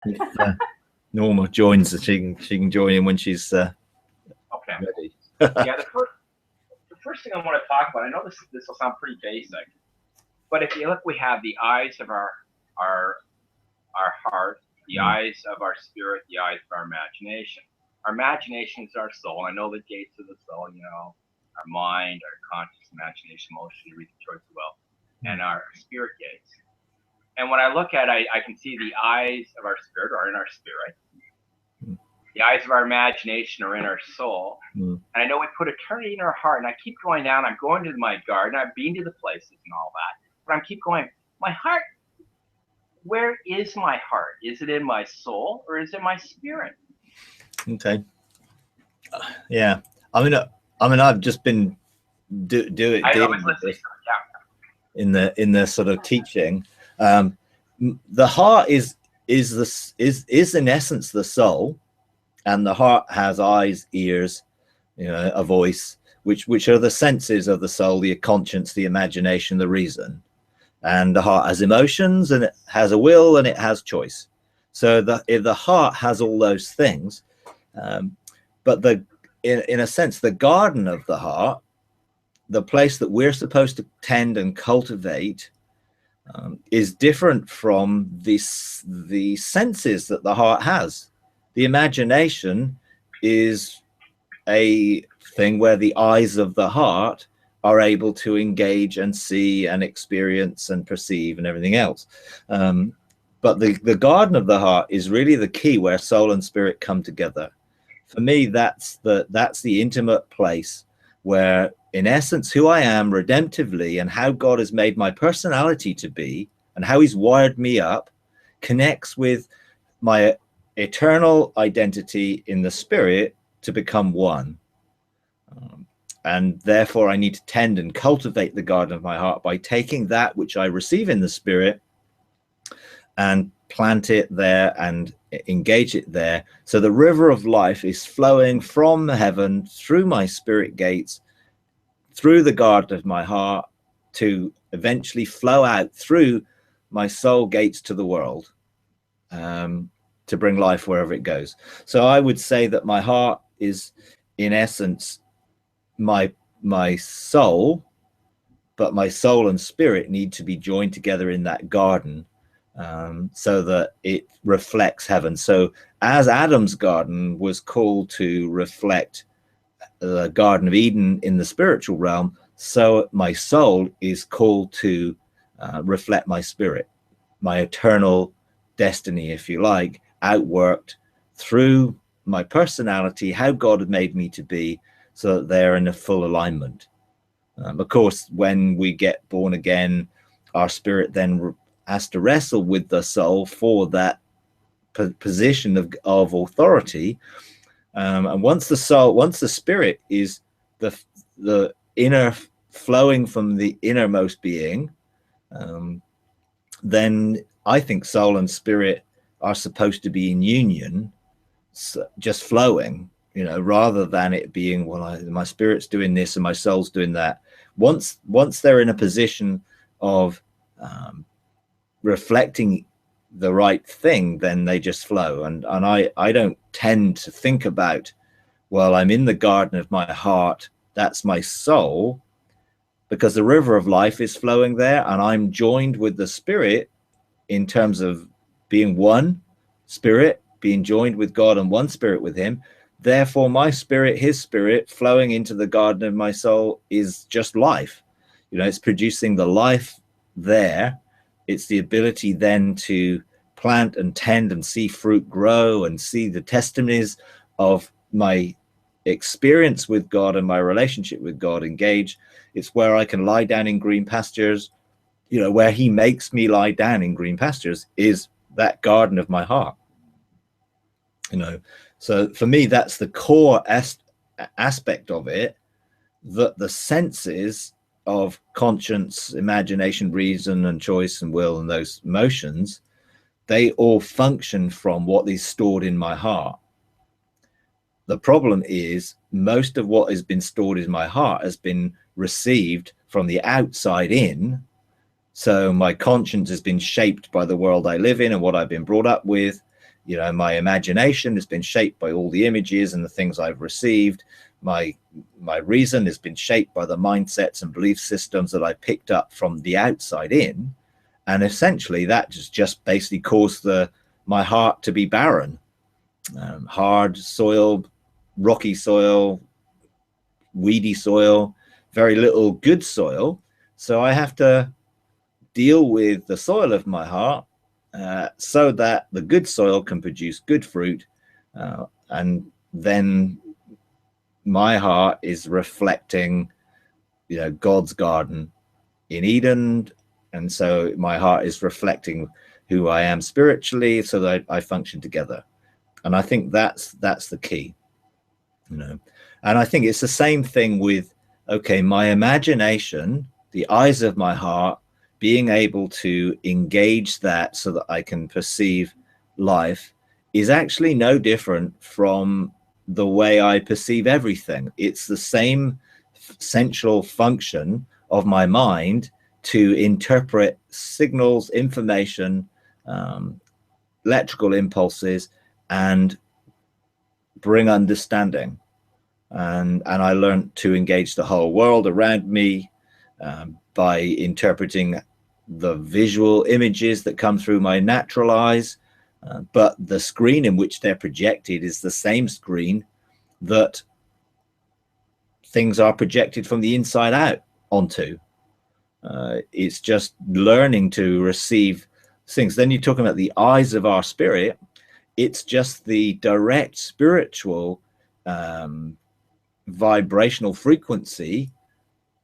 If Norma joins, she can join in when she's Okay. ready. Yeah, the first thing I want to talk about, I know this will sound pretty basic, but if you look, we have the eyes of our our heart, the eyes of our spirit, the eyes of our imagination. Our imagination is our soul. I know the gates of the soul, our mind, our conscious imagination, emotion, reason, choice, will, and our spirit gates. And when I look at it, I can see the eyes of our spirit are in our spirit. The eyes of our imagination are in our soul. And I know we put eternity in our heart. And I keep going down. I'm going to my garden. I've been to the places and all that. But I keep going, my heart, where is my heart? Is it in my soul or is it my spirit? Okay. Yeah. I mean, I've just been dealing with this in the sort of teaching. The heart is in essence the soul, and the heart has eyes, ears, a voice, which are the senses of the soul, the conscience, the imagination, the reason. And the heart has emotions, and it has a will, and it has choice. So if the heart has all those things, but in a sense, the garden of the heart, the place that we're supposed to tend and cultivate, is different from the senses that the heart has. The imagination is a thing where the eyes of the heart are able to engage and see and experience and perceive and everything else. But the garden of the heart is really the key where soul and spirit come together. For me, that's the intimate place where, in essence, who I am redemptively and how God has made my personality to be and how he's wired me up connects with my eternal identity in the spirit to become one. And therefore, I need to tend and cultivate the garden of my heart by taking that which I receive in the spirit and plant it there and engage it there. So the river of life is flowing from heaven through my spirit gates, through the garden of my heart, to eventually flow out through my soul gates to the world, to bring life wherever it goes. So I would say that my heart is, in essence, my soul, but my soul and spirit need to be joined together in that garden, so that it reflects heaven. So as Adam's garden was called to reflect the Garden of Eden in the spiritual realm, so my soul is called to reflect my spirit, my eternal destiny, if you like, outworked through my personality, how God had made me to be, so that they're in a full alignment. Of course, when we get born again, our spirit then has to wrestle with the soul for that position of authority. And once the spirit is the inner flowing from the innermost being, then I think soul and spirit are supposed to be in union, just flowing, rather than it being, well, my spirit's doing this and my soul's doing that. Once they're in a position of reflecting the right thing, then they just flow. And I don't tend to think about, well, I'm in the garden of my heart, that's my soul, because the river of life is flowing there, and I'm joined with the spirit in terms of being one spirit, being joined with God and one spirit with him. Therefore, my spirit, his spirit, flowing into the garden of my soul is just life. It's producing the life there. It's the ability then to plant and tend and see fruit grow and see the testimonies of my experience with God and my relationship with God engage. It's where I can lie down in green pastures. Where he makes me lie down in green pastures is that garden of my heart. So for me, that's the core aspect of it, that the senses of conscience, imagination, reason, and choice and will, and those emotions, they all function from what is stored in my heart. The problem is most of what has been stored in my heart has been received from the outside in. So my conscience has been shaped by the world I live in and what I've been brought up with. my imagination has been shaped by all the images and the things I've received. My reason has been shaped by the mindsets and belief systems that I picked up from the outside in. And essentially that just basically caused my heart to be barren. Hard soil, rocky soil, weedy soil, very little good soil. So I have to deal with the soil of my heart so that the good soil can produce good fruit. And then my heart is reflecting, God's garden in Eden. And so my heart is reflecting who I am spiritually, so that I function together. And I think that's the key, And I think it's the same thing with, okay, my imagination, the eyes of my heart, being able to engage that so that I can perceive life is actually no different from the way I perceive everything. It's the same central function of my mind to interpret signals, information, electrical impulses, and bring understanding. And I learned to engage the whole world around me by interpreting the visual images that come through my natural eyes. But the screen in which they're projected is the same screen that things are projected from the inside out onto. It's just learning to receive things. Then you're talking about the eyes of our spirit. It's just the direct spiritual vibrational frequency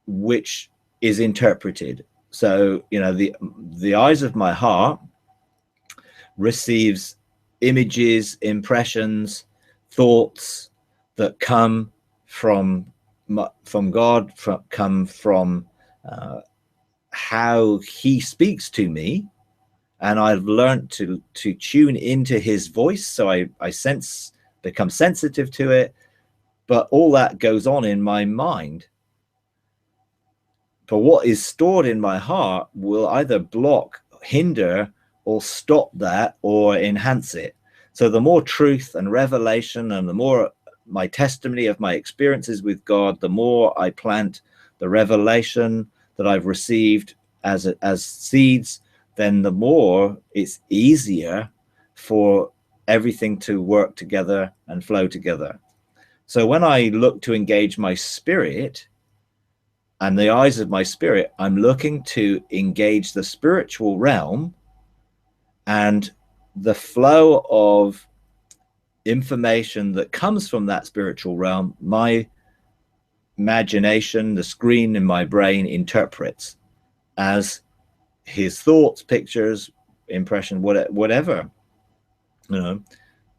which is interpreted. So the eyes of my heart receives images, impressions, thoughts that come from God, come from how he speaks to me, and I've learned to tune into his voice, so I become sensitive to it. But all that goes on in my mind. But what is stored in my heart will either block, hinder, or stop that, or enhance it. So the more truth and revelation, and the more my testimony of my experiences with God, the more I plant the revelation that I've received as seeds, then the more it's easier for everything to work together and flow together. So when I look to engage my spirit and the eyes of my spirit, I'm looking to engage the spiritual realm, and the flow of information that comes from that spiritual realm, my imagination, the screen in my brain, interprets as his thoughts, pictures, impression, whatever.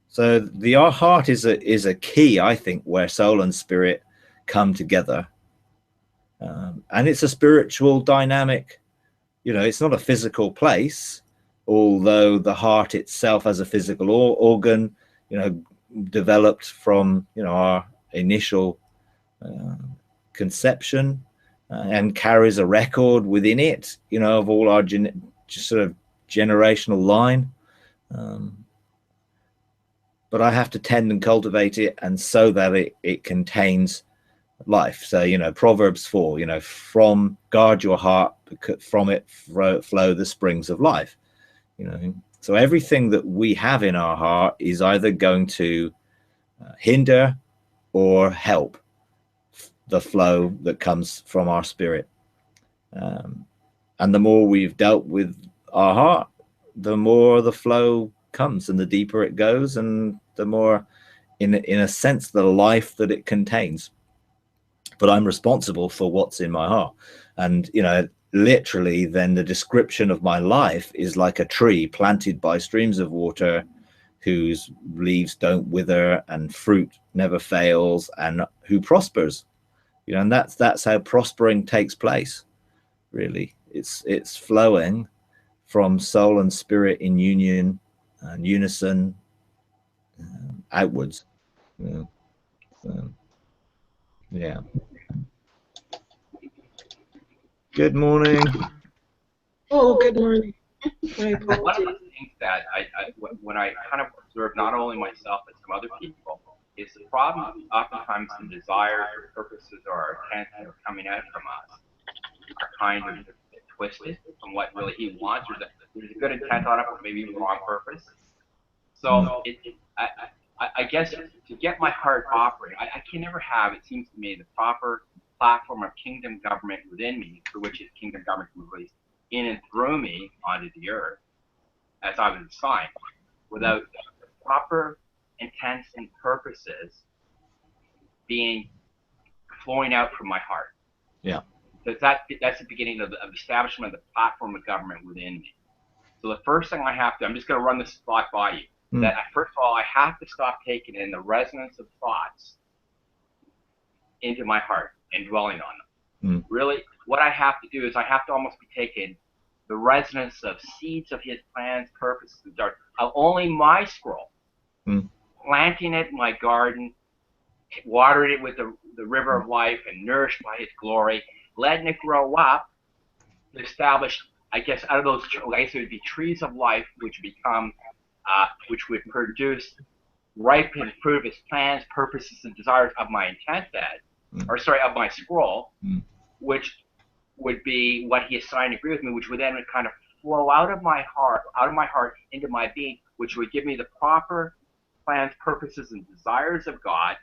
So our heart is a key, I think, where soul and spirit come together. And it's a spiritual dynamic. It's not a physical place, although the heart itself as a physical organ, developed from, our initial conception, and carries a record within it, of all our sort of generational line. But I have to tend and cultivate it, and so that it contains life. So Proverbs 4, from guard your heart, because from it flow the springs of life. So everything that we have in our heart is either going to hinder or help the flow that comes from our spirit. And the more we've dealt with our heart, the more the flow comes, and the deeper it goes, and the more, in a sense, the life that it contains. But I'm responsible for what's in my heart. And literally, then the description of my life is like a tree planted by streams of water, whose leaves don't wither and fruit never fails, and who prospers. And that's how prospering takes place. Really, it's flowing from soul and spirit in union and unison, outwards. Yeah. Good morning. Oh, good morning. One of the things that when I kind of observe not only myself but some other people is the problem. Oftentimes, the desires or purposes or our intents that are coming out from us are kind of twisted from what really he wants. There's a good intent on it, but maybe the wrong purpose. So I guess to get my heart operating, I can never have, it seems to me, the proper platform of kingdom government within me, through which his kingdom government can be released in and through me onto the earth, as I was assigned, without the proper intents and purposes being flowing out from my heart. Yeah. Because that's the beginning of the establishment of the platform of government within me. So the first thing I have to, I'm just going to run this thought by you, that first of all, I have to stop taking in the resonance of thoughts into my heart and dwelling on them. Really, what I have to do is I have to almost be taking the resonance of seeds of his plans, purposes, and desires, of only my scroll, planting it in my garden, watering it with the river of life and nourished by his glory, letting it grow up to establish, I guess, out of those, I guess it would be trees of life, which become, which would produce ripen fruit of his plans, purposes, and desires of my intent of my scroll, which would be what he assigned to agree with me, which would then kind of flow out of my heart into my being, which would give me the proper plans, purposes, and desires of God,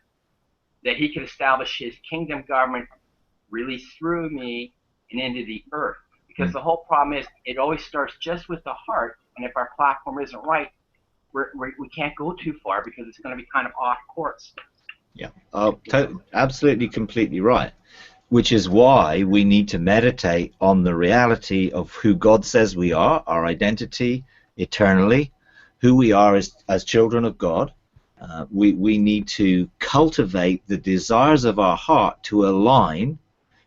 that he can establish his kingdom government really through me and into the earth. Because the whole problem is it always starts just with the heart, and if our platform isn't right, we can't go too far because it's going to be kind of off course. Yeah, absolutely, completely right. Which is why we need to meditate on the reality of who God says we are, our identity eternally, who we are as children of God. We need to cultivate the desires of our heart to align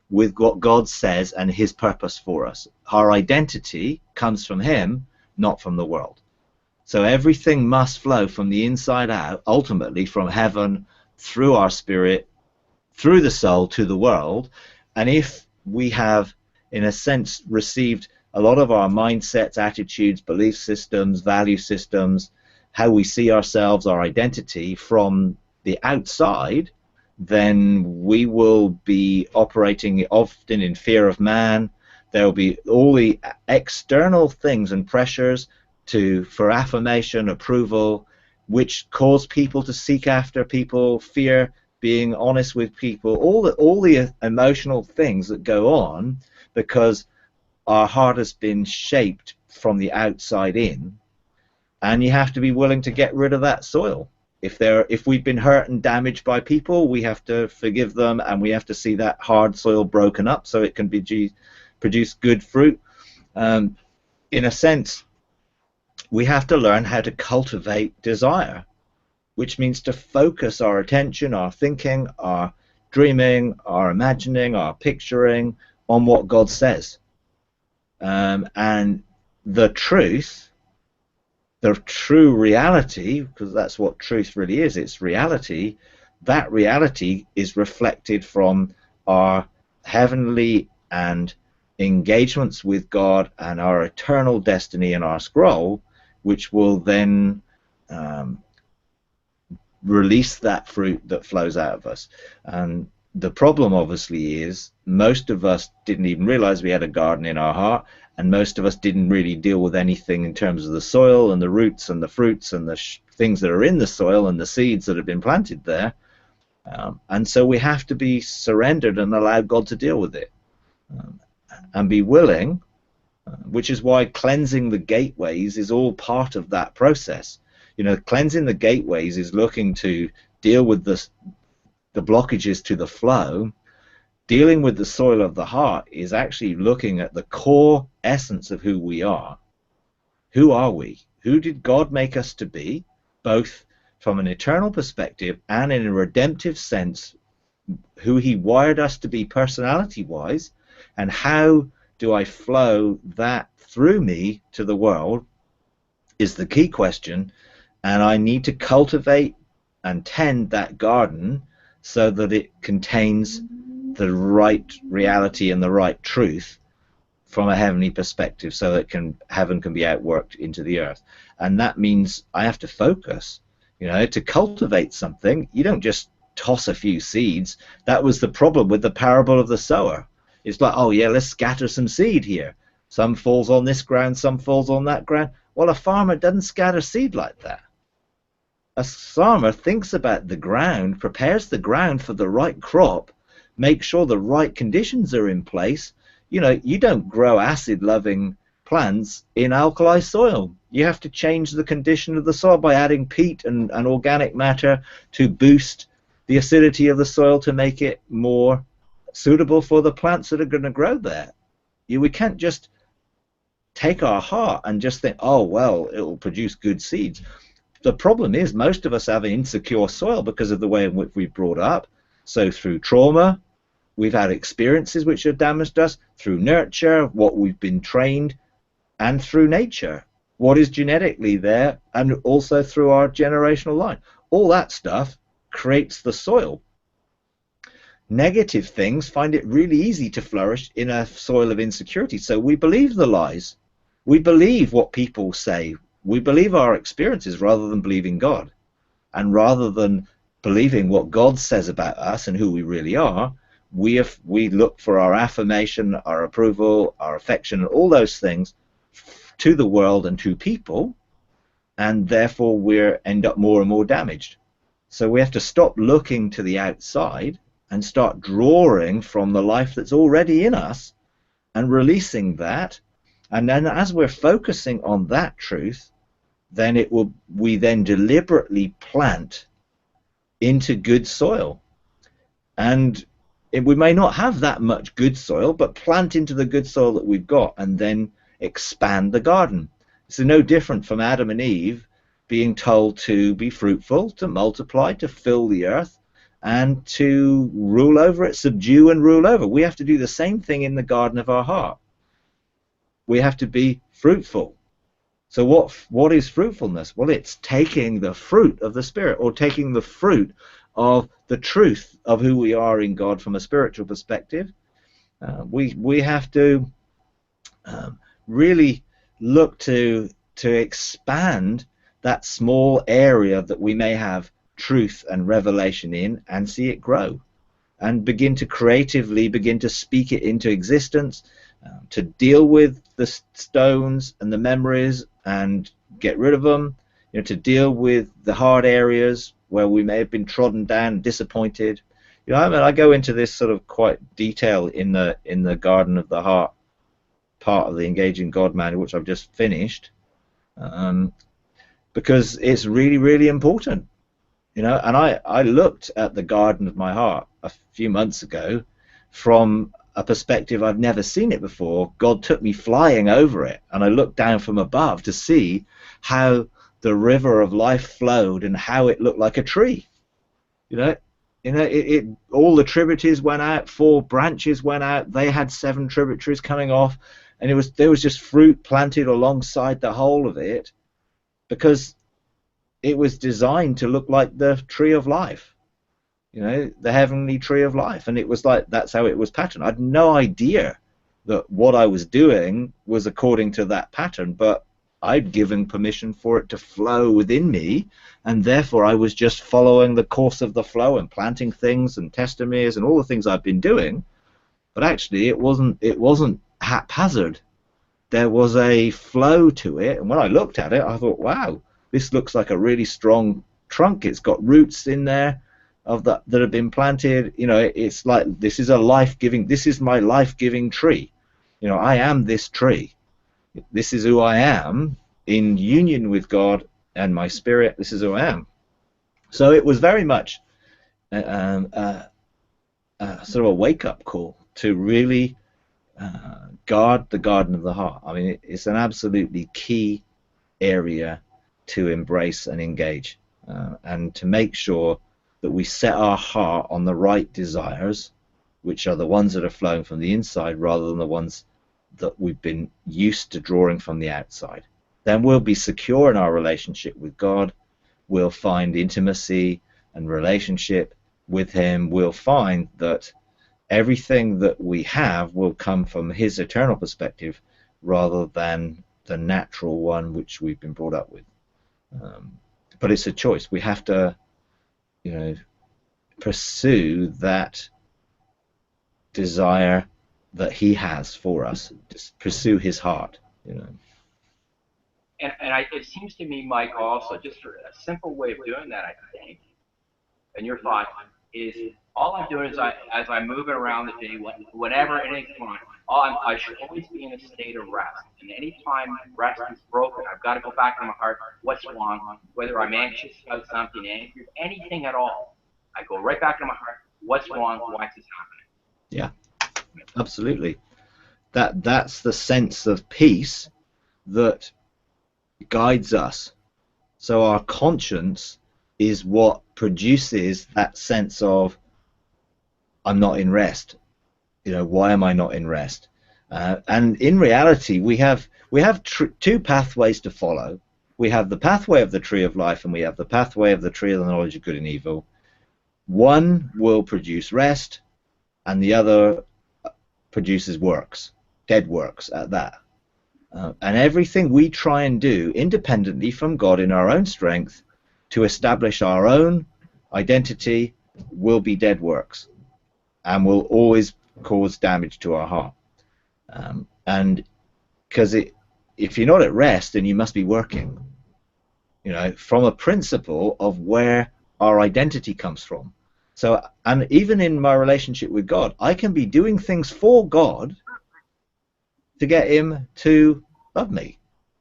with what God says and his purpose for us. Our identity comes from him, not from the world. So everything must flow from the inside out, ultimately from heaven, through our spirit, through the soul to the world. And if we have, in a sense, received a lot of our mindsets, attitudes, belief systems, value systems, how we see ourselves, our identity from the outside, then we will be operating often in fear of man. There will be all the external things and pressures for affirmation, approval, which cause people to seek after people, fear being honest with people, all the emotional things that go on because our heart has been shaped from the outside in, and you have to be willing to get rid of that soil. If we've been hurt and damaged by people, we have to forgive them, and we have to see that hard soil broken up so it can produce good fruit. In a sense, we have to learn how to cultivate desire, which means to focus our attention, our thinking, our dreaming, our imagining, our picturing on what God says. And the truth, the true reality, because that's what truth really is, it's reality, that reality is reflected from our heavenly and engagements with God and our eternal destiny in our scroll, which will then release that fruit that flows out of us. And the problem obviously is most of us didn't even realize we had a garden in our heart, and most of us didn't really deal with anything in terms of the soil and the roots and the fruits and the things that are in the soil and the seeds that have been planted there. And so we have to be surrendered and allow God to deal with it, and be willing, which is why cleansing the gateways is all part of that process. You know, cleansing the gateways is looking to deal with the blockages to the flow. Dealing with the soil of the heart is actually looking at the core essence of who we are. Who are we? Who did God make us to be, both from an eternal perspective and in a redemptive sense, who he wired us to be personality-wise, and how do I flow that through me to the world is the key question. And I need to cultivate and tend that garden so that it contains the right reality and the right truth from a heavenly perspective, so that heaven can be outworked into the earth. And that means I have to focus. You know, to cultivate something, you don't just toss a few seeds. That was the problem with the parable of the sower. It's like, oh yeah, let's scatter some seed here. Some falls on this ground, some falls on that ground. Well, a farmer doesn't scatter seed like that. A farmer thinks about the ground, prepares the ground for the right crop, makes sure the right conditions are in place. You know, you don't grow acid-loving plants in alkali soil. You have to change the condition of the soil by adding peat and organic matter to boost the acidity of the soil to make it more suitable for the plants that are going to grow there. We can't just take our heart and just think, oh, well, it will produce good seeds. The problem is most of us have an insecure soil because of the way in which we've brought up. So through trauma, we've had experiences which have damaged us, through nurture, what we've been trained, and through nature, what is genetically there, and also through our generational line. All that stuff creates the soil. Negative things find it really easy to flourish in a soil of insecurity. So we believe the lies. We believe what people say. We believe our experiences rather than believing God. And rather than believing what God says about us and who we really are, we look for our affirmation, our approval, our affection, and all those things to the world and to people, and therefore we end up more and more damaged. So we have to stop looking to the outside and start drawing from the life that's already in us and releasing that. And then as we're focusing on that truth, then we then deliberately plant into good soil. And we may not have that much good soil, but plant into the good soil that we've got and then expand the garden. So no different from Adam and Eve being told to be fruitful, to multiply, to fill the earth, and to rule over it, subdue and rule over. We have to do the same thing in the garden of our heart. We have to be fruitful. So what is fruitfulness? Well, it's taking the fruit of the Spirit, or taking the fruit of the truth of who we are in God from a spiritual perspective. We have to really look to expand that small area that we may have truth and revelation in, and see it grow, and begin to creatively begin to speak it into existence, to deal with the stones and the memories and get rid of them, you know, to deal with the hard areas where we may have been trodden down and disappointed. You know, I mean, I go into this sort of quite detail in the Garden of the Heart part of the Engaging God Manual, which I've just finished, because it's really, really important. You know, and I looked at the garden of my heart a few months ago from a perspective I've never seen it before. God took me flying over it, and I looked down from above to see how the river of life flowed and how it looked like a tree. You know, all the tributaries went out, 4 branches went out. They had 7 tributaries coming off, and there was just fruit planted alongside the whole of it, because it was designed to look like the tree of life, you know, the heavenly tree of life. And it was like, that's how it was patterned. I had no idea that what I was doing was according to that pattern, but I'd given permission for it to flow within me, and therefore I was just following the course of the flow and planting things and testomeres and all the things I've been doing. But actually it wasn't haphazard. There was a flow to it, and when I looked at it, I thought, wow, this looks like a really strong trunk. It's got roots in there that have been planted. You know, it's like, this is my life-giving tree. You know, I am this tree. This is who I am in union with God and my spirit. This is who I am. So it was very much sort of a wake-up call to really guard the garden of the heart. I mean, it's an absolutely key area to embrace and engage, and to make sure that we set our heart on the right desires, which are the ones that are flowing from the inside rather than the ones that we've been used to drawing from the outside. Then we'll be secure in our relationship with God. We'll find intimacy and relationship with Him. We'll find that everything that we have will come from his eternal perspective rather than the natural one which we've been brought up with. But it's a choice. We have to, you know, pursue that desire that he has for us. Just pursue his heart, you know. And it seems to me, Mike, also, just for a simple way of doing that, I think, and your thought is, all I'm doing is as I'm moving around the day, whenever anything's going on, I should always be in a state of rest. And anytime rest is broken, I've got to go back to my heart. What's wrong? Whether I'm anxious about something, angry, anything at all, I go right back to my heart. What's wrong? Why is this happening? Yeah, absolutely. That's the sense of peace that guides us. So our conscience is what produces that sense of, I'm not in rest. You know, why am I not in rest? And in reality, we have two pathways to follow. We have the pathway of the tree of life, and we have the pathway of the tree of the knowledge of good and evil. One will produce rest, and the other produces works, dead works at that. And everything we try and do independently from God in our own strength to establish our own identity will be dead works and will always cause damage to our heart. And because if you're not at rest, then you must be working, you know, from a principle of where our identity comes from. So, and even in my relationship with God, I can be doing things for God to get him to love me,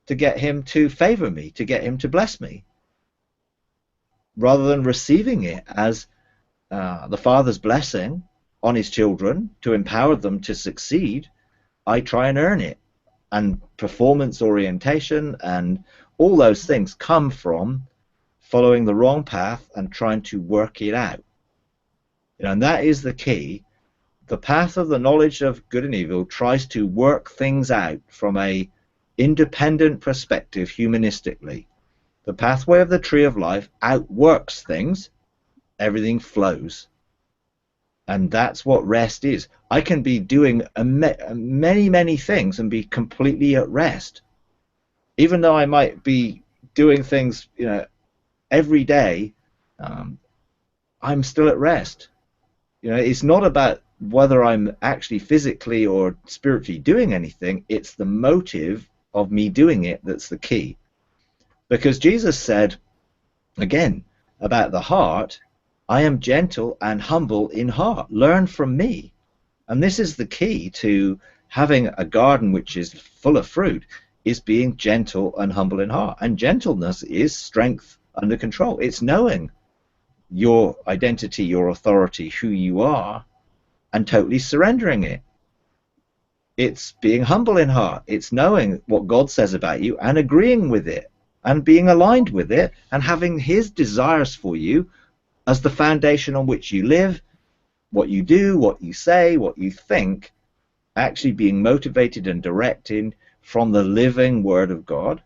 to get him to favor me, to get him to bless me, rather than receiving it as the Father's blessing on his children to empower them to succeed. I try and earn it, and performance orientation and all those things come from following the wrong path and trying to work it out. You know, and that is the key. The path of the knowledge of good and evil tries to work things out from a independent perspective humanistically. The pathway of the tree of life outworks things. Everything flows. And that's what rest is. I can be doing many things and be completely at rest. Even though I might be doing things, you know, every day, I'm still at rest. You know, it's not about whether I'm actually physically or spiritually doing anything. It's the motive of me doing it that's the key. Because Jesus said, again, about the heart, I am gentle and humble in heart. Learn from me. And this is the key to having a garden which is full of fruit, is being gentle and humble in heart. And gentleness is strength under control. It's knowing your identity, your authority, who you are, and totally surrendering it. It's being humble in heart. It's knowing what God says about you and agreeing with it and being aligned with it and having his desires for you as the foundation on which you live, what you do, what you say, what you think, actually being motivated and directed from the living Word of God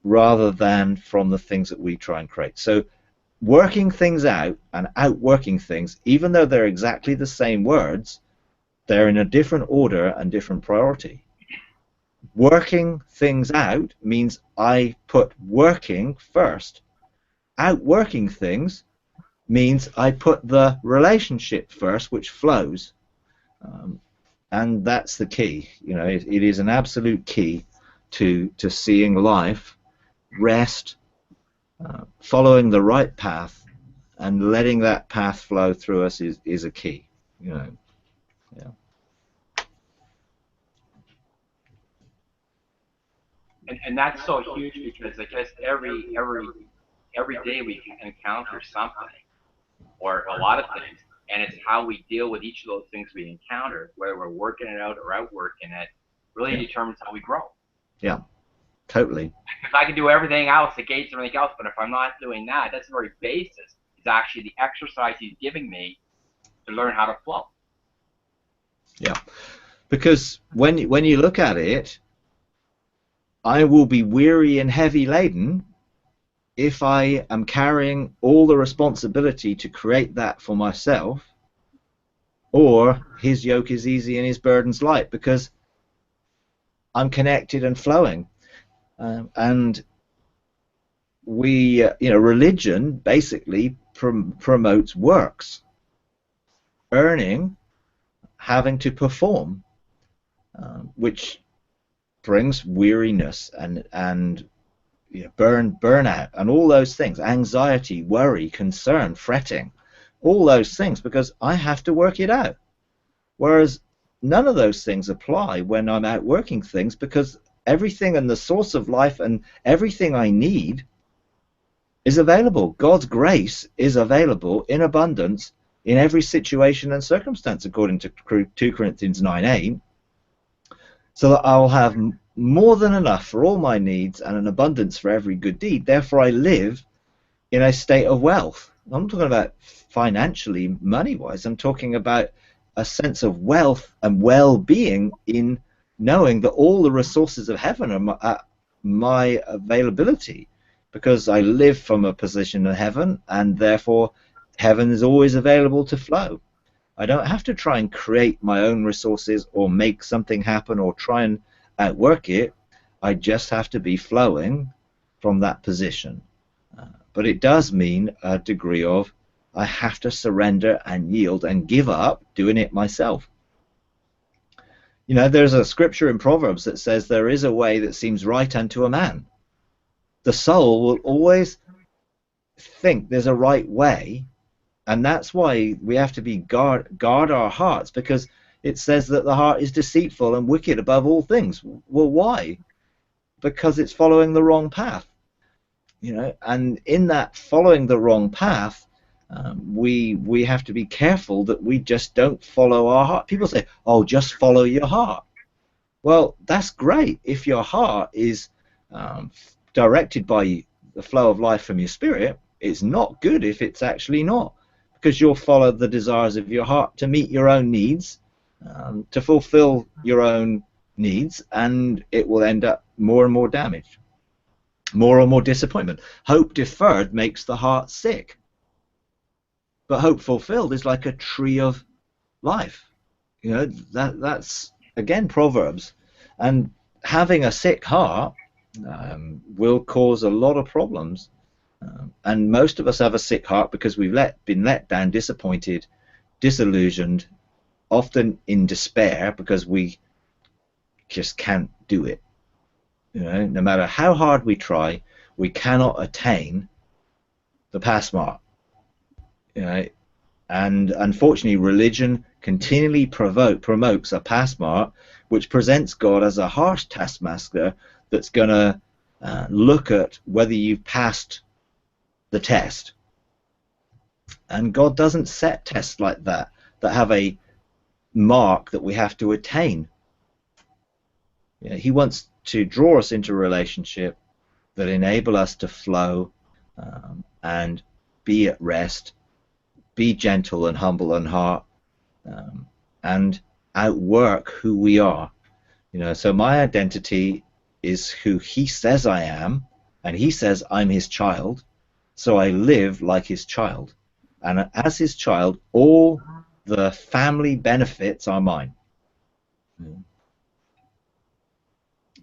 rather than from the things that we try and create. So working things out and outworking things, even though they're exactly the same words, they're in a different order and different priority. Working things out means I put working first. Outworking things means I put the relationship first, which flows. And that's the key. You know, it is an absolute key to seeing life, rest, following the right path, and letting that path flow through us is a key. You know, yeah. And that's so huge, because I guess every day we can encounter something or a lot of things, and it's how we deal with each of those things we encounter, whether we're working it out or outworking it, really determines how we grow. Yeah, totally. Because I can do everything else, the gates and everything else, but if I'm not doing that, that's the very basis. It's actually the exercise he's giving me to learn how to flow. Yeah, because when you look at it, I will be weary and heavy laden if I am carrying all the responsibility to create that for myself, or his yoke is easy and his burden's light, because I'm connected and flowing. And we, religion basically promotes works, earning, having to perform, which brings weariness and burnout and all those things, anxiety, worry, concern, fretting, all those things, because I have to work it out. Whereas none of those things apply when I'm out working things, because everything and the source of life and everything I need is available. God's grace is available in abundance in every situation and circumstance, according to 2 Corinthians 9:8, so that I'll have more than enough for all my needs and an abundance for every good deed. Therefore I live in a state of wealth. I'm not talking about financially, money-wise. I'm talking about a sense of wealth and well-being in knowing that all the resources of heaven are at my availability, because I live from a position of heaven, and therefore heaven is always available to flow. I don't have to try and create my own resources or make something happen or try and outwork it. I just have to be flowing from that position. But it does mean a degree of, I have to surrender and yield and give up doing it myself. There's a scripture in Proverbs that says there is a way that seems right unto a man. The soul will always think there's a right way, and that's why we have to be guard our hearts, because it says that the heart is deceitful and wicked above all things. Well, why? Because it's following the wrong path. And in that following the wrong path, we have to be careful that we just don't follow our heart. People say, oh, just follow your heart. Well, that's great if your heart is directed by the flow of life from your spirit. It's not good if it's actually not, because you'll follow the desires of your heart to meet your own needs, to fulfill your own needs, and it will end up more and more damaged, more and more disappointment. Hope deferred makes the heart sick, but hope fulfilled is like a tree of life. That's again Proverbs. And having a sick heart will cause a lot of problems. And most of us have a sick heart because we've been let down, disappointed, disillusioned, often in despair, because we just can't do it. No matter how hard we try, we cannot attain the pass mark. And unfortunately, religion continually promotes a pass mark, which presents God as a harsh taskmaster that's going to look at whether you've passed the test. And God doesn't set tests like that have a mark that we have to attain. He wants to draw us into a relationship that enable us to flow and be at rest, be gentle and humble in heart, and outwork who we are. So my identity is who He says I am, and He says I'm His child, so I live like His child. And as His child, all the family benefits are mine.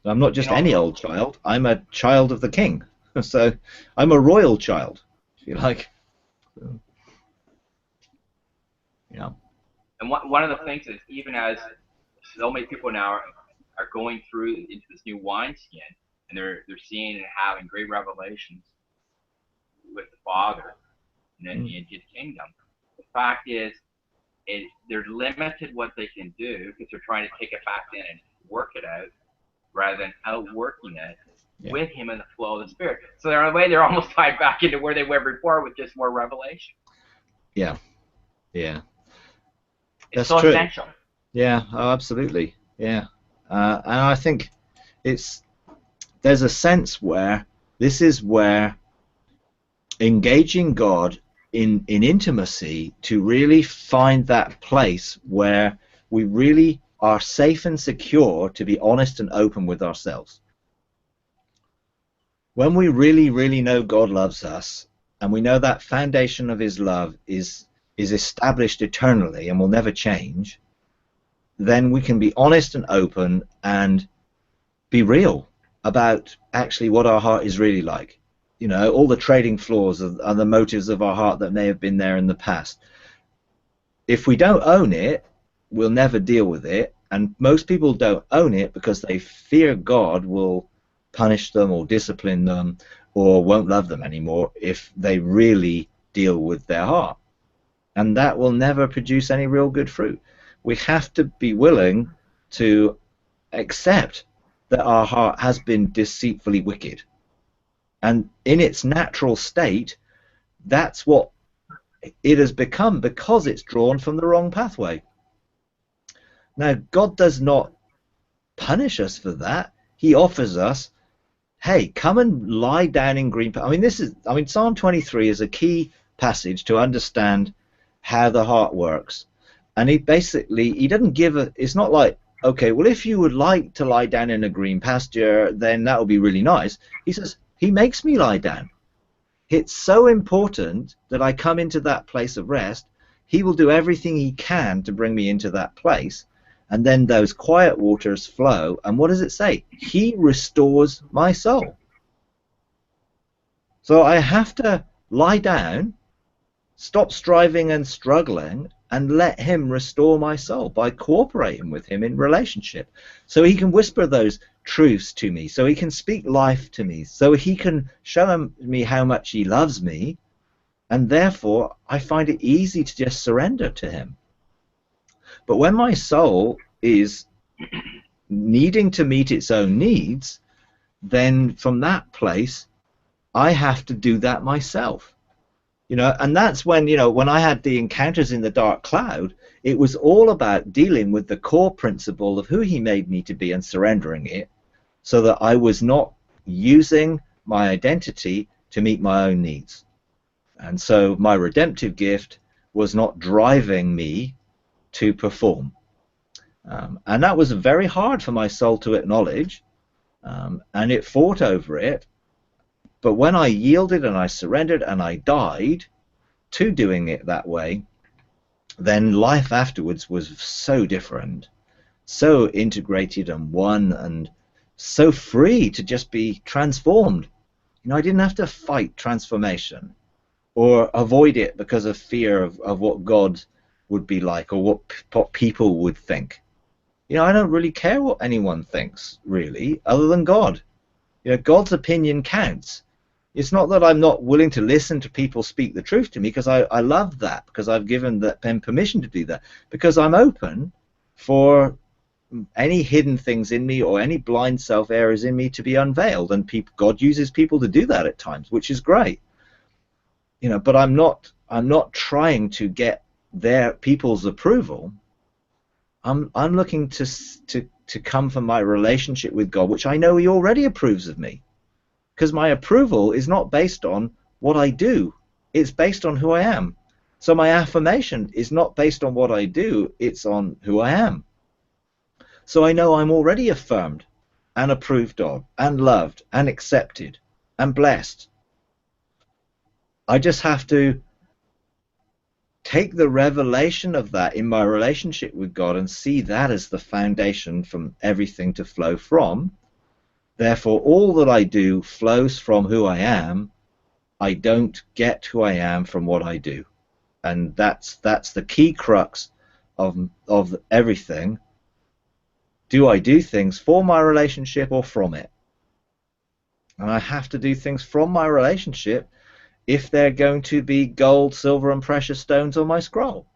I'm not just any old child. I'm a child of the King. So I'm a royal child, if you like. And one of the things is, even as so many people now are going through into this new wineskin, and they're seeing and having great revelations with the Father and then His kingdom. The fact is they're limited what they can do, because they're trying to take it back in and work it out, rather than outworking it with Him in the flow of the Spirit. So in a way, they're almost tied back into where they were before, with just more revelation. Yeah. It's so true. Essential. Yeah, oh, absolutely. Yeah. And I think there's a sense where this is where engaging God in intimacy, to really find that place where we really are safe and secure to be honest and open with ourselves. When we really, really know God loves us, and we know that foundation of His love is is established eternally and will never change, then we can be honest and open and be real about actually what our heart is really like. You know, all the trading flaws are the motives of our heart that may have been there in the past. If we don't own it, we'll never deal with it. And most people don't own it because they fear God will punish them or discipline them or won't love them anymore if they really deal with their heart. And that will never produce any real good fruit. We have to be willing to accept that our heart has been deceitfully wicked. And in its natural state, that's what it has become because it's drawn from the wrong pathway. Now, God does not punish us for that. He offers us, hey, come and lie down in green. I mean, Psalm 23 is a key passage to understand how the heart works. And he doesn't give it's not like, okay, well, if you would like to lie down in a green pasture, then that would be really nice. He says, he makes me lie down. It's so important that I come into that place of rest. He will do everything he can to bring me into that place. And then those quiet waters flow. And what does it say? He restores my soul. So I have to lie down, stop striving and struggling, and let him restore my soul by cooperating with him in relationship. So he can whisper those truths to me, so he can speak life to me, so he can show me how much he loves me, and therefore I find it easy to just surrender to him. But when my soul is needing to meet its own needs, then from that place I have to do that myself. You know, and that's when, you know, when I had the encounters in the dark cloud, it was all about dealing with the core principle of who he made me to be and surrendering it, so that I was not using my identity to meet my own needs. And so my redemptive gift was not driving me to perform. And that was very hard for my soul to acknowledge, and it fought over it. But when I yielded and I surrendered and I died to doing it that way, then life afterwards was so different, so integrated and one, and so free to just be transformed. You know, I didn't have to fight transformation or avoid it because of fear of what God would be like or what people would think. You know, I don't really care what anyone thinks, really, other than God. You know, God's opinion counts. It's not that I'm not willing to listen to people speak the truth to me, because I love that, because I've given them permission to do that, because I'm open for any hidden things in me or any blind self errors in me to be unveiled, and God uses people to do that at times, which is great. You know, but I'm not trying to get their people's approval. I'm looking to come from my relationship with God, which I know he already approves of me. Because my approval is not based on what I do, it's based on who I am. So my affirmation is not based on what I do, it's on who I am. So I know I'm already affirmed and approved of and loved and accepted and blessed. I just have to take the revelation of that in my relationship with God and see that as the foundation from everything to flow from. Therefore, all that I do flows from who I am. I don't get who I am from what I do. And that's the key crux of everything. Do I do things for my relationship or from it? And I have to do things from my relationship if they're going to be gold, silver, and precious stones on my scroll.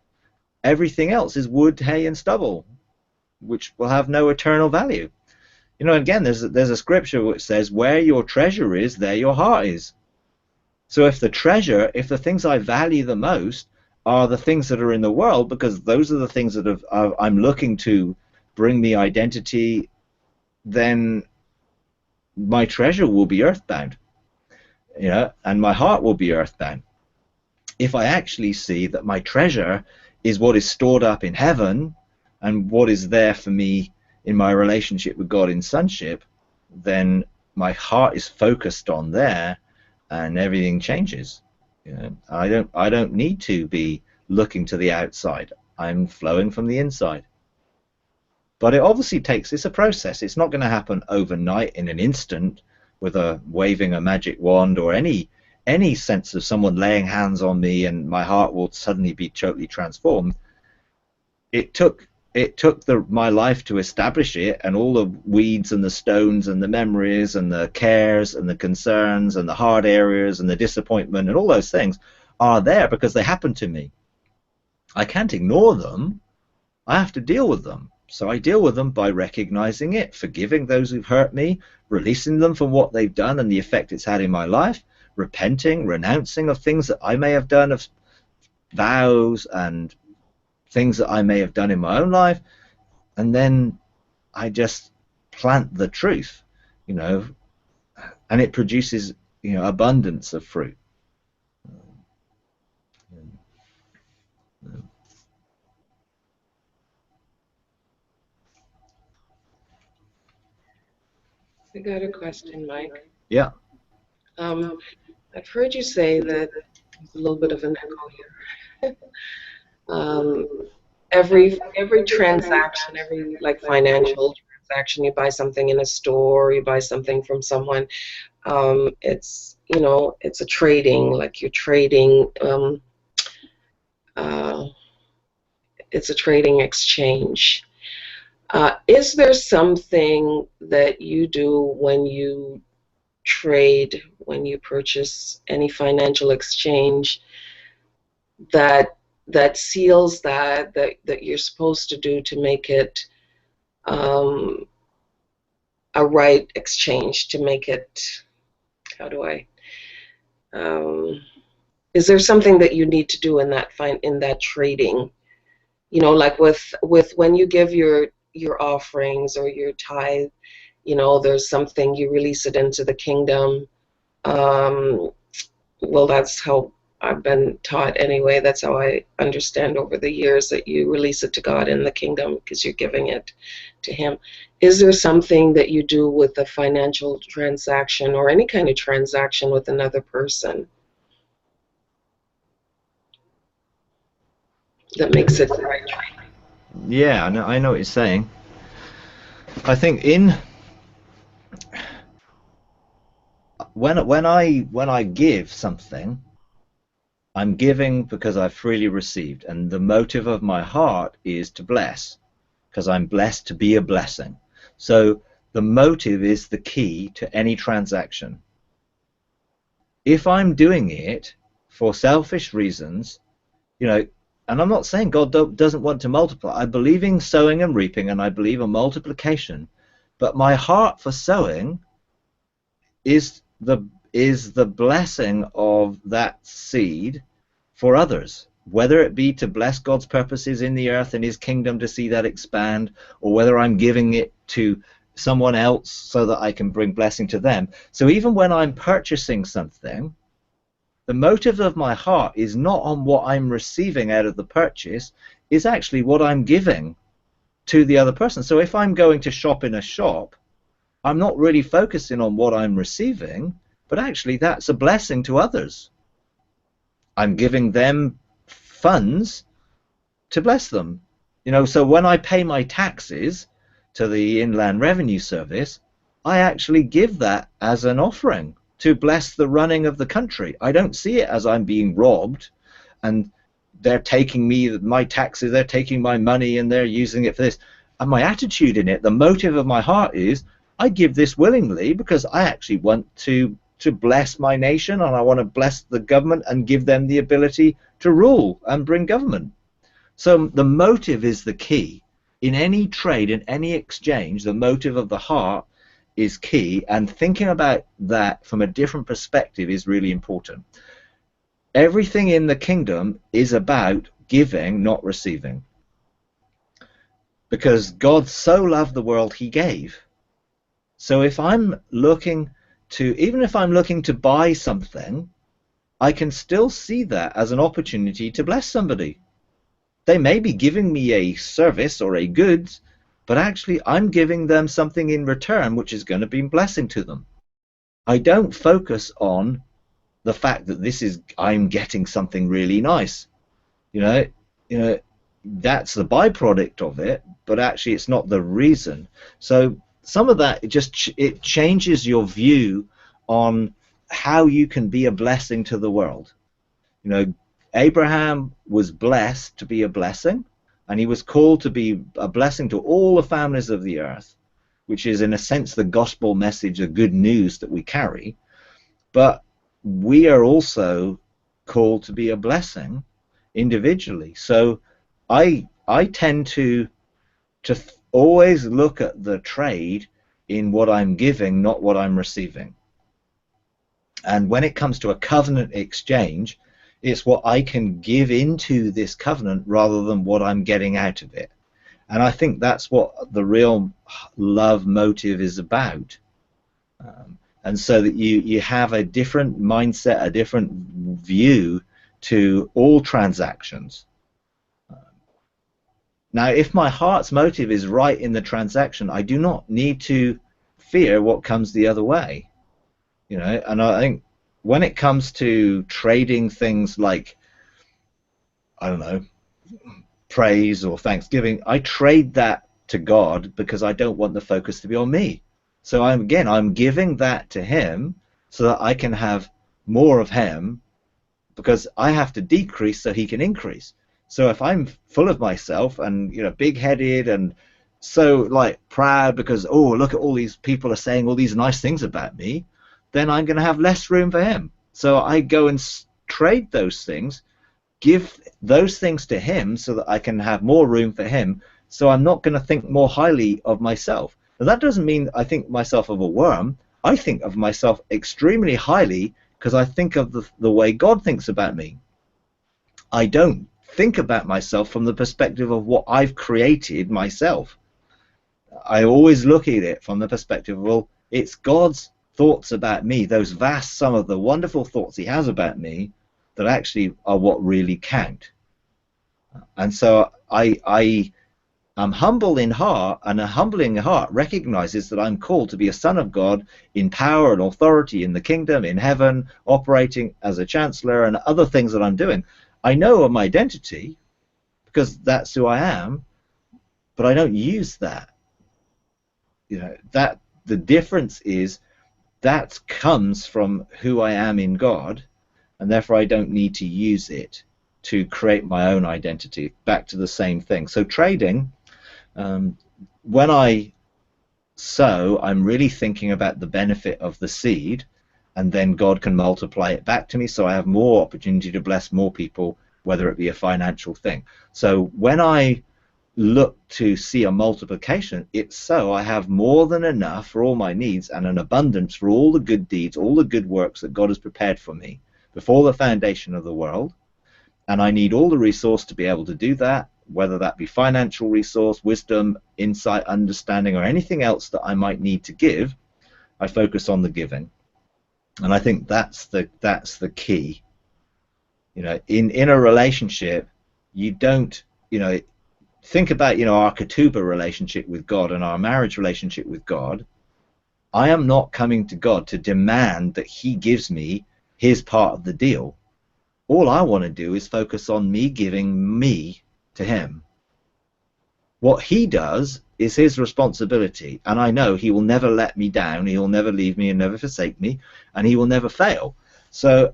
Everything else is wood, hay, and stubble, which will have no eternal value. You know, again, there's a scripture which says, where your treasure is, there your heart is. So if the things I value the most are the things that are in the world, because those are the things that I'm looking to bring me identity, then my treasure will be earthbound, you know, and my heart will be earthbound. If I actually see that my treasure is what is stored up in heaven and what is there for me in my relationship with God in sonship, then my heart is focused on there, and everything changes. You know, I don't need to be looking to the outside. I'm flowing from the inside. But it obviously it's a process. It's not going to happen overnight in an instant with a waving a magic wand or any sense of someone laying hands on me and my heart will suddenly be totally transformed. It took my life to establish it, and all the weeds and the stones and the memories and the cares and the concerns and the hard areas and the disappointment and all those things are there because they happened to me. I can't ignore them. I have to deal with them. So I deal with them by recognizing it, forgiving those who've hurt me, releasing them from what they've done and the effect it's had in my life, repenting, renouncing of things that I may have done, of vows and things that I may have done in my own life, and then I just plant the truth, and it produces, abundance of fruit. I got a question, Mike. Yeah. I've heard you say that there's a little bit of an echo here. Every transaction, every financial transaction, you buy something in a store, you buy something from someone, it's it's a trading, like you're trading, it's a trading exchange. Is there something that you do when you trade, when you purchase any financial exchange, that seals that you're supposed to do to make it a right exchange, to make it, how do I, is there something that you need to do in that trading? Like with when you give your offerings or your tithe, there's something, you release it into the kingdom. Well, that's how I've been taught anyway. That's how I understand over the years, that you release it to God in the kingdom because you're giving it to Him. Is there something that you do with a financial transaction or any kind of transaction with another person that makes it right? Yeah, I know what you're saying. I think when I give something, I'm giving because I freely received, and the motive of my heart is to bless, because I'm blessed to be a blessing. So the motive is the key to any transaction. If I'm doing it for selfish reasons, and I'm not saying God doesn't want to multiply. I believe in sowing and reaping, and I believe in multiplication, but my heart for sowing is the blessing of that seed for others, whether it be to bless God's purposes in the earth and His kingdom to see that expand, or whether I'm giving it to someone else so that I can bring blessing to them. So even when I'm purchasing something, the motive of my heart is not on what I'm receiving out of the purchase, is actually what I'm giving to the other person. So if I'm going to shop in a shop, I'm not really focusing on what I'm receiving, but actually that's a blessing to others. I'm giving them funds to bless them. So when I pay my taxes to the Inland Revenue Service, I actually give that as an offering to bless the running of the country. I don't see it as I'm being robbed and they're taking my taxes, they're taking my money and they're using it for this. And my attitude in it, the motive of my heart is, I give this willingly because I actually want to bless my nation, and I want to bless the government and give them the ability to rule and bring government. So the motive is the key. In any trade, in any exchange, the motive of the heart is key, and thinking about that from a different perspective is really important. Everything in the kingdom is about giving, not receiving. Because God so loved the world, He gave. So if I'm looking to, even if I'm looking to buy something, I can still see that as an opportunity to bless somebody. They may be giving me a service or a goods, but actually I'm giving them something in return which is going to be a blessing to them. I don't focus on the fact that I'm getting something really nice. You know, you know, that's the byproduct of it, but actually it's not the reason. So some of that, it changes your view on how you can be a blessing to the world. You know, Abraham was blessed to be a blessing, and he was called to be a blessing to all the families of the earth, which is in a sense the gospel message, the good news that we carry. But we are also called to be a blessing individually. So I tend to always look at the trade in what I'm giving, not what I'm receiving. And when it comes to a covenant exchange, it's what I can give into this covenant rather than what I'm getting out of it. And I think that's what the real love motive is about. And so that you have a different mindset, a different view to all transactions. Now, if my heart's motive is right in the transaction, I do not need to fear what comes the other way. You know, and I think when it comes to trading things like, I don't know, praise or thanksgiving, I trade that to God because I don't want the focus to be on me. So I'm giving that to him so that I can have more of him, because I have to decrease so he can increase. So if I'm full of myself and, you know, big-headed and so like proud because, oh, look at all these people are saying all these nice things about me, then I'm going to have less room for him. So I go and trade those things, give those things to him so that I can have more room for him. So I'm not going to think more highly of myself. Now, that doesn't mean I think myself of a worm. I think of myself extremely highly because I think of the way God thinks about me. I don't think about myself from the perspective of what I've created myself. I always look at it from the perspective of, well, it's God's thoughts about me, those vast sum of the wonderful thoughts he has about me, that actually are what really count. And so I am humble in heart, and a humbling heart recognizes that I'm called to be a son of God in power and authority in the kingdom, in heaven, operating as a chancellor and other things that I'm doing. I know of my identity because that's who I am, but I don't use that. You know, that the difference is that comes from who I am in God, and therefore I don't need to use it to create my own identity. Back to the same thing. So trading, when I sow, I'm really thinking about the benefit of the seed, and then God can multiply it back to me, so I have more opportunity to bless more people, whether it be a financial thing. So when I look to see a multiplication, it's so I have more than enough for all my needs and an abundance for all the good deeds, all the good works that God has prepared for me before the foundation of the world, and I need all the resource to be able to do that, whether that be financial resource, wisdom, insight, understanding, or anything else that I might need to give. I focus on the giving, and I think that's the key. You know, in a relationship, you don't, you know, think about, you know, our ketubah relationship with God and our marriage relationship with God. I am not coming to God to demand that he gives me his part of the deal. All I want to do is focus on me giving me to him. What he does is his responsibility, and I know he will never let me down, he will never leave me and never forsake me, and he will never fail. So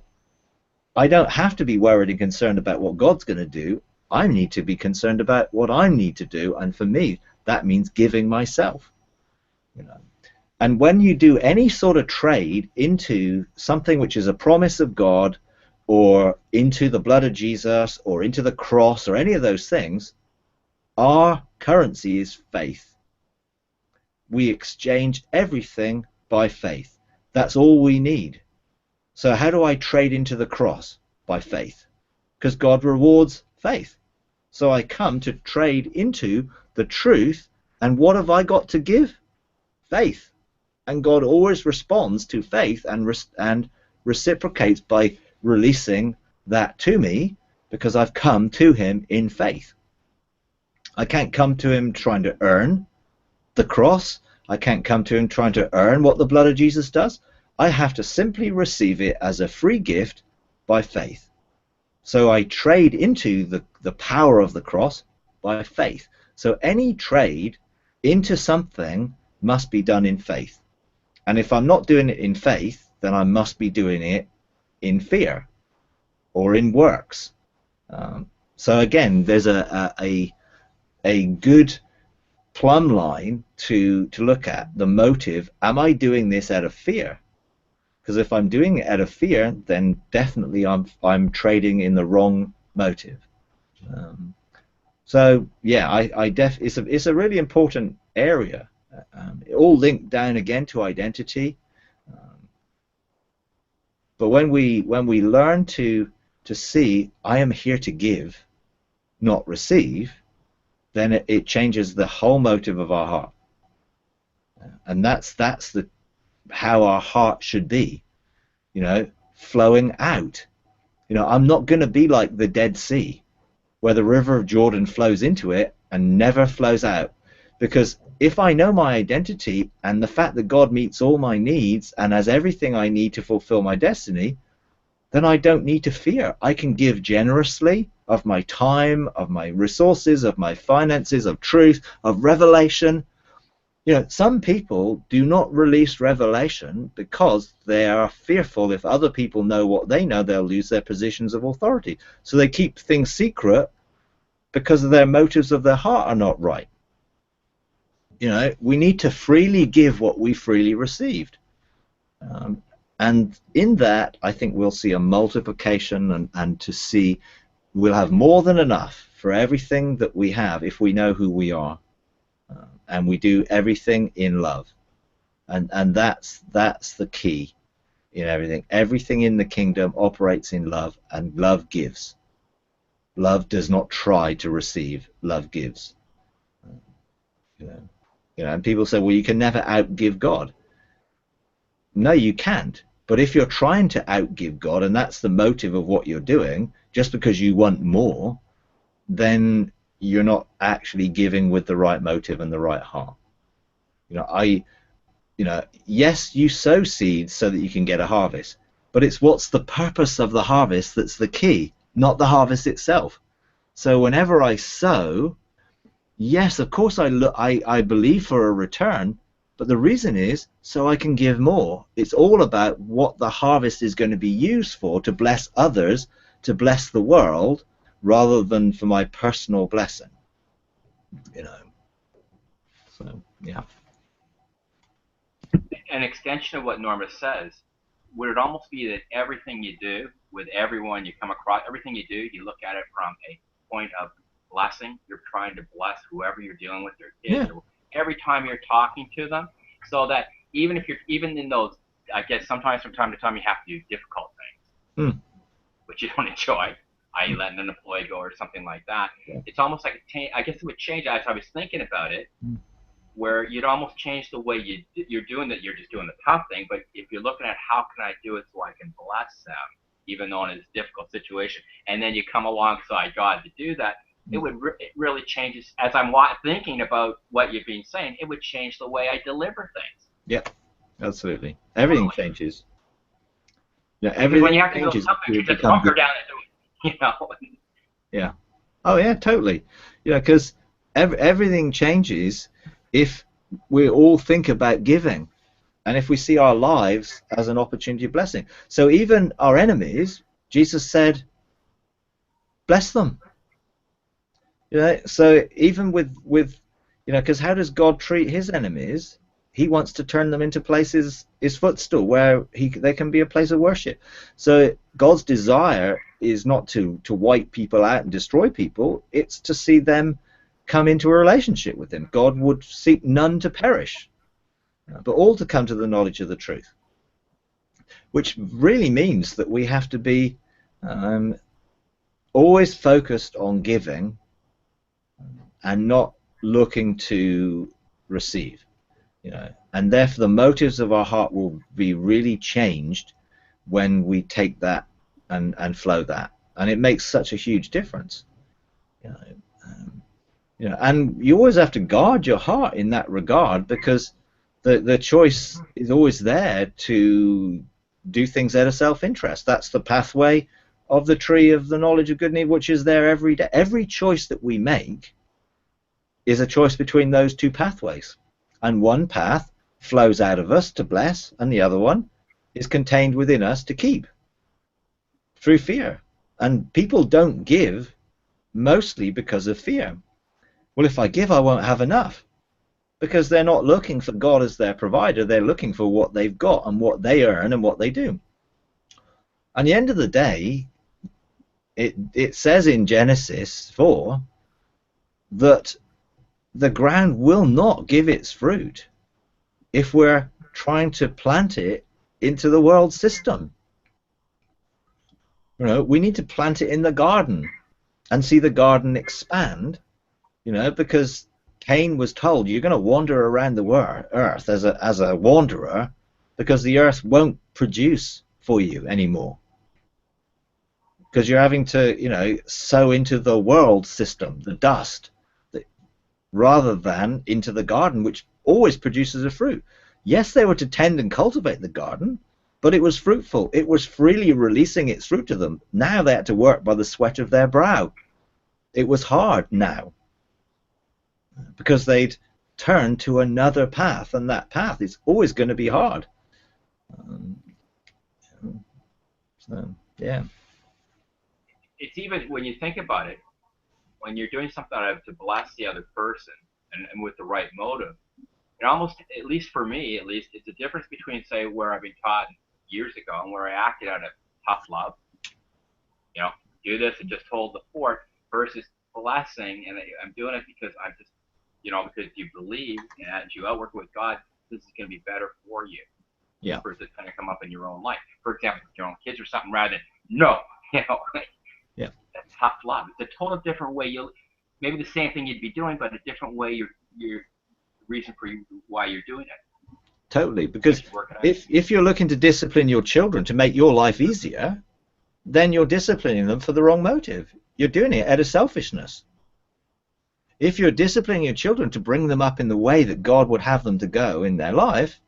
I don't have to be worried and concerned about what God's going to do. I need to be concerned about what I need to do, and for me that means giving myself. You know, and when you do any sort of trade into something which is a promise of God, or into the blood of Jesus, or into the cross, or any of those things, our currency is faith. We exchange everything by faith. That's all we need. So how do I trade into the cross? By faith, because God rewards faith. So I come to trade into the truth, and what have I got to give? Faith. And God always responds to faith and reciprocates by releasing that to me, because I've come to him in faith. I can't come to him trying to earn the cross. I can't come to him trying to earn what the blood of Jesus does. I have to simply receive it as a free gift by faith. So I trade into the power of the cross by faith. So any trade into something must be done in faith. And if I'm not doing it in faith, then I must be doing it in fear or in works. So again, there's a good plumb line to look at the motive. Am I doing this out of fear? Because if I'm doing it out of fear, then definitely I'm trading in the wrong motive. So yeah, it's a really important area. It all linked down again to identity. But when we learn to see I am here to give, not receive, then it changes the whole motive of our heart. And that's how our heart should be, flowing out. I'm not going to be like the Dead Sea, where the river of Jordan flows into it and never flows out. Because if I know my identity and the fact that God meets all my needs and has everything I need to fulfill my destiny, then I don't need to fear. I can give generously of my time, of my resources, of my finances, of truth, of revelation. Some people do not release revelation because they are fearful if other people know what they know, they'll lose their positions of authority. So they keep things secret because their motives of their heart are not right. We need to freely give what we freely received. And in that, I think we'll see a multiplication and to see we'll have more than enough for everything that we have if we know who we are. And we do everything in love. And that's the key in everything. Everything in the kingdom operates in love, and love gives. Love does not try to receive, love gives. And people say, well, you can never outgive God. No, you can't. But if you're trying to outgive God, and that's the motive of what you're doing, just because you want more, then you're not actually giving with the right motive and the right heart. Yes, you sow seeds so that you can get a harvest, but it's what's the purpose of the harvest that's the key, not the harvest itself. So whenever I sow, yes, of course I believe for a return, but the reason is so I can give more. It's all about what the harvest is going to be used for, to bless others, to bless the world, rather than for my personal blessing. So yeah. An extension of what Norma says, would it almost be that everything you do with everyone you come across, everything you do, you look at it from a point of blessing. You're trying to bless whoever you're dealing with, your kids, or every time you're talking to them, so that even in those, I guess sometimes from time to time you have to do difficult things, which you don't enjoy, i.e. letting an employee go or something like that. It's almost like I guess it would change as I was thinking about it, where you'd almost change the way you're doing that. You're just doing the tough thing, but if you're looking at how can I do it so I can bless them, even though in a difficult situation, and then you come alongside God to do that, it really changes. As I'm thinking about what you've been saying, it would change the way I deliver things. Yep, absolutely. Everything changes. Yeah, everything when you have to changes. Do something, you just bunker down and do it, Yeah. Oh yeah, totally. Because everything changes if we all think about giving, and if we see our lives as an opportunity of blessing. So even our enemies, Jesus said, bless them. So even with because how does God treat his enemies? He wants to turn them into places, his footstool, where they can be a place of worship. So God's desire is not to wipe people out and destroy people. It's to see them come into a relationship with him. God would seek none to perish, but all to come to the knowledge of the truth, which really means that we have to be always focused on giving and not looking to receive. And therefore the motives of our heart will be really changed when we take that and flow that, and it makes such a huge difference. And you always have to guard your heart in that regard, because the choice is always there to do things out of self-interest. That's the pathway of the tree of the knowledge of good and evil, which is there every day. Every choice that we make is a choice between those two pathways, and one path flows out of us to bless, and the other one is contained within us to keep through fear. And people don't give mostly because of fear. Well, if I give, I won't have enough, because they're not looking for God as their provider. They're looking for what they've got and what they earn and what they do. At the end of the day, it says in Genesis 4 that the ground will not give its fruit if we're trying to plant it into the world system. You know, we need to plant it in the garden and see the garden expand, you know, because Cain was told, you're going to wander around the earth as a wanderer, because the earth won't produce for you anymore, because you're having to, you know, sow into the world system, the dust, rather than into the garden, which always produces a fruit. Yes, they were to tend and cultivate the garden, but it was fruitful. It was freely releasing its fruit to them. Now they had to work by the sweat of their brow. It was hard now, because they'd turned to another path, and that path is always going to be hard. So, yeah. It's even, when you think about it, when you're doing something to bless the other person and with the right motive, it almost, at least for me, at least, it's a difference between, say, where I've been taught years ago and where I acted out of tough love, you know, do this and just hold the fort, versus blessing, and I'm doing it because I'm just, you know, because you believe and as you outwork with God, this is going to be better for you. Yeah. Versus kind of come up in your own life. For example, with your own kids or something, rather than no, you know. Yeah. That's tough love. It's a total different way. You'll maybe the same thing you'd be doing, but a different way. Your reason for why you're doing it. Totally, because if you're looking to discipline your children to make your life easier, then you're disciplining them for the wrong motive. You're doing it out of selfishness. If you're disciplining your children to bring them up in the way that God would have them to go in their life,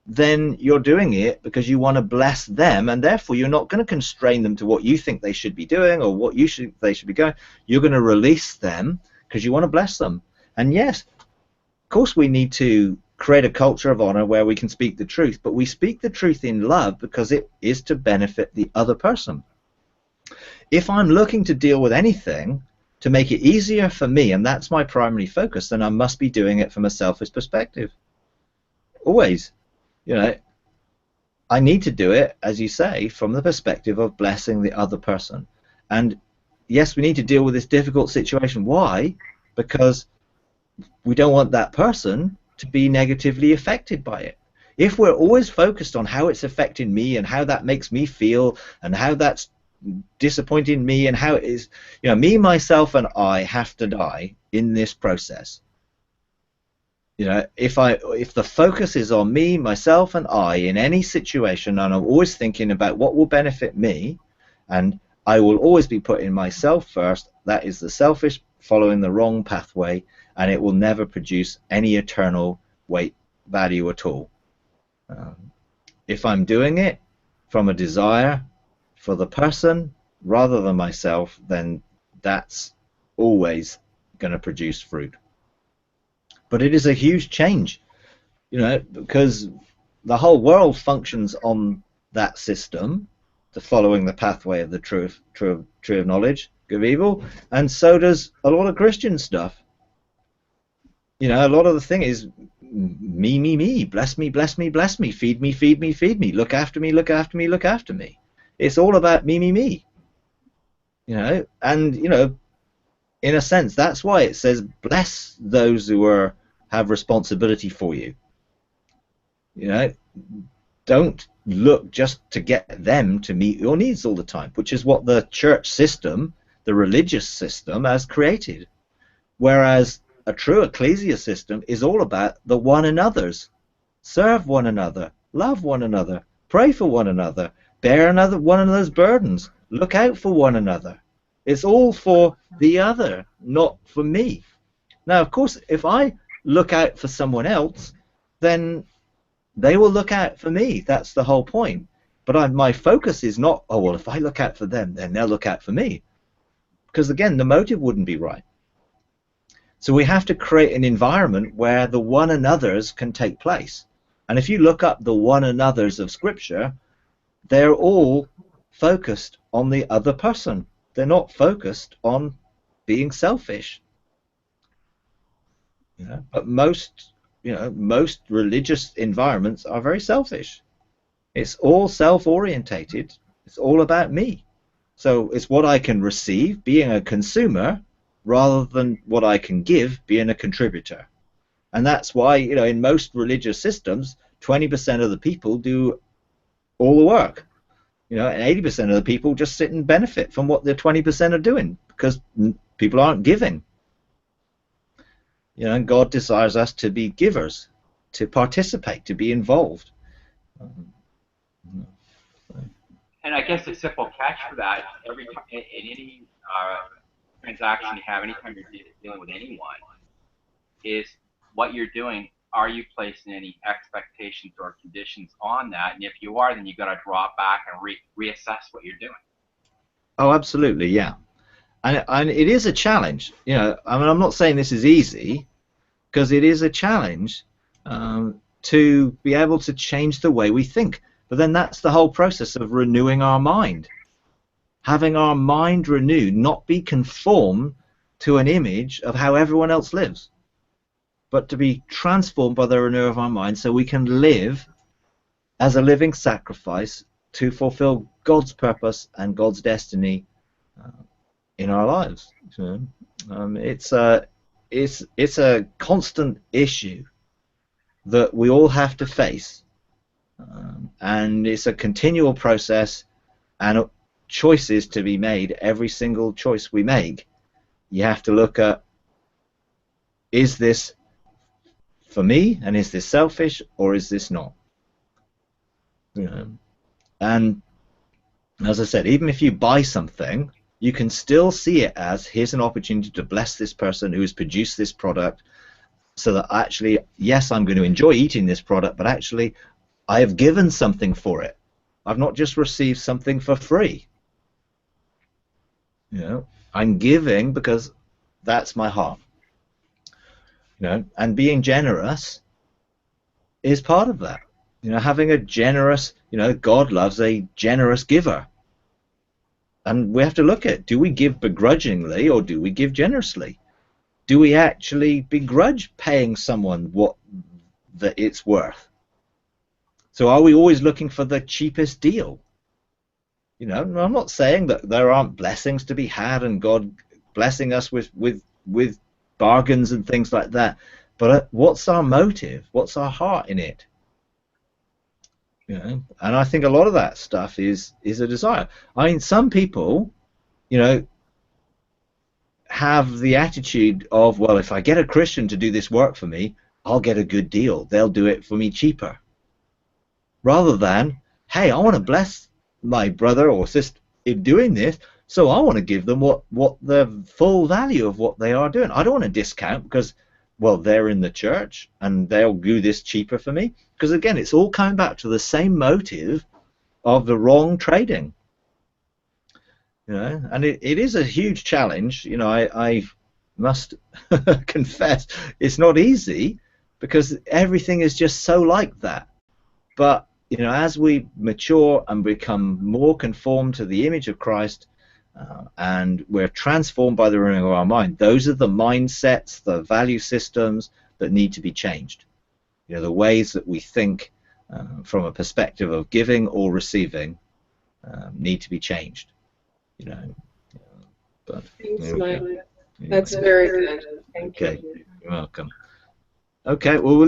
then you're doing it because you want to bless them, and therefore you're not going to constrain them to what you think they should be doing or what they should be going. You're going to release them because you want to bless them. And yes, of course we need to create a culture of honor where we can speak the truth, but we speak the truth in love because it is to benefit the other person. If I'm looking to deal with anything to make it easier for me, and that's my primary focus, then I must be doing it from a selfish perspective. Always. You know, I need to do it, as you say, from the perspective of blessing the other person. And yes, we need to deal with this difficult situation. Why? Because we don't want that person to be negatively affected by it. If we're always focused on how it's affecting me and how that makes me feel and how that's disappointing me and how it is, you know, me, myself, and I have to die in this process. You know, if the focus is on me, myself, and I in any situation, and I'm always thinking about what will benefit me, and I will always be putting myself first, that is the selfish, following the wrong pathway, and it will never produce any eternal weight value at all. If I'm doing it from a desire for the person rather than myself, then that's always going to produce fruit. But it is a huge change, you know, because the whole world functions on that system, the following the pathway of the tree of knowledge, good of evil, and so does a lot of Christian stuff. You know, a lot of the thing is me, bless me, bless me, bless me, feed me, feed me, feed me, look after me, look after me, look after me. It's all about me. You know, and, you know, in a sense, that's why it says bless those who have responsibility for you. You know, don't look just to get them to meet your needs all the time, which is what the church system, the religious system, has created. Whereas a true ecclesia system is all about the one another's. Serve one another, love one another, pray for one another, bear one another's burdens, look out for one another. It's all for the other, not for me. Now, of course, if I look out for someone else, then they will look out for me. That's the whole point. But my focus is not, oh, well, if I look out for them, then they'll look out for me. Because, again, the motive wouldn't be right. So we have to create an environment where the one another's can take place. And if you look up the one another's of Scripture, they're all focused on the other person. They're not focused on being selfish. But most religious environments are very selfish. It's all self-orientated. It's all about me. So it's what I can receive, being a consumer, rather than what I can give, being a contributor. And that's why, in most religious systems, 20% of the people do all the work. And 80% of the people just sit and benefit from what the 20% are doing, because people aren't giving. And God desires us to be givers, to participate, to be involved. And I guess a simple catch for that, every time in any transaction you have, anytime you're dealing with anyone, is what you're doing. Are you placing any expectations or conditions on that? And if you are, then you've got to drop back and reassess what you're doing. Oh, absolutely, yeah. And it is a challenge. I'm not saying this is easy, because it is a challenge to be able to change the way we think. But then that's the whole process of renewing our mind. Having our mind renewed, not be conformed to an image of how everyone else lives, but to be transformed by the renewal of our mind so we can live as a living sacrifice to fulfill God's purpose and God's destiny in our lives. It's a constant issue that we all have to face, and it's a continual process and choices to be made. Every single choice we make, you have to look at, is this for me, and is this selfish, or is this not? And as I said, even if you buy something, you can still see it as, here's an opportunity to bless this person who has produced this product, so that actually, yes, I'm going to enjoy eating this product, but actually I have given something for it. I've not just received something for free. I'm giving because that's my heart. And being generous is part of that. Having a generous, God loves a generous giver. And we have to look at, do we give begrudgingly or do we give generously? Do we actually begrudge paying someone what it's worth? So are we always looking for the cheapest deal? I'm not saying that there aren't blessings to be had and God blessing us with bargains and things like that, but what's our motive? What's our heart in it? And I think a lot of that stuff is a desire. I mean, some people, have the attitude of, well, if I get a Christian to do this work for me, I'll get a good deal. They'll do it for me cheaper. Rather than, hey, I want to bless my brother or sister in doing this, so I want to give them what the full value of what they are doing. I don't want to discount because, well, they're in the church and they'll do this cheaper for me. Because again, it's all coming back to the same motive of the wrong trading. And it is a huge challenge. I must confess it's not easy, because everything is just so like that. But as we mature and become more conformed to the image of Christ, and we're transformed by the renewing of our mind, those are the mindsets, the value systems that need to be changed. The ways that we think from a perspective of giving or receiving need to be changed. But thanks, Mike. That's very good. Thank you. You're welcome. Okay, well,